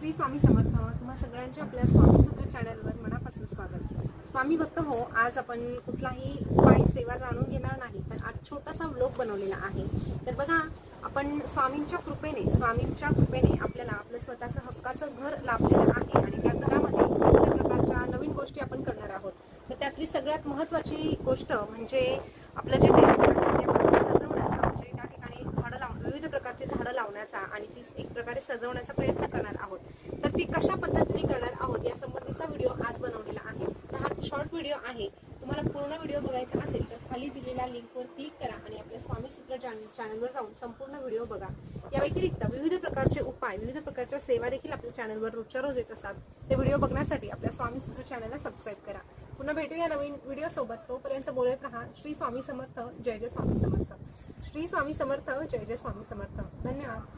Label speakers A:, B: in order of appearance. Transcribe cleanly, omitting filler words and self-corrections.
A: श्री स्वामी समर्थ. तुम्हा सगळ्यांचे आपल्या स्वामी सूत्र चॅनलवर मनापासून स्वागत. स्वामी भक्त हो, आज आपण कुठलाही उपाय सेवा जाणून घेणार नाही, तर आज छोटासा व्लॉग बनवलेला आहे. तर बघा, आपण स्वामींच्या कृपेने आपल्याला आपलं स्वतःचं हक्काचं घर लाभलेलं आहे आणि त्या घरामध्ये विविध प्रकारच्या नवीन गोष्टी आपण करणार आहोत. तर त्यातली सगळ्यात महत्त्वाची गोष्ट म्हणजे आपलं जे टेरेस आहे ते आपण सजवण्याचा, म्हणजे त्या ठिकाणी विविध प्रकारचे झाडं लावण्याचा आणि ती एक प्रकारे सजवण्याचा प्रयत्न करणार आहोत. तर ती कशा पद्धतीने करणार आहोत या संबंधीचा व्हिडिओ आज बनवलेला आहे. तर हा शॉर्ट व्हिडिओ आहे. तुम्हाला पूर्ण व्हिडिओ बघायचा असेल तर खाली दिलेल्या लिंकवर क्लिक करा आणि आपल्या स्वामी सूत्र चॅनलवर जाऊन संपूर्ण व्हिडिओ बघा. या व्यतिरिक्त विविध प्रकारचे उपाय, विविध प्रकारच्या सेवा देखील आपल्या चॅनलवर रोजच्या रोज येत असतात. ते व्हिडिओ बघण्यासाठी आपल्या स्वामी सूत्र चॅनलला सबस्क्राईब करा. पुन्हा भेटूया नवीन व्हिडिओ सोबत. तोपर्यंत बोलत राहा. श्री स्वामी समर्थ. जय जय स्वामी समर्थ. श्री स्वामी समर्थ. जय जय स्वामी समर्थ. धन्यवाद.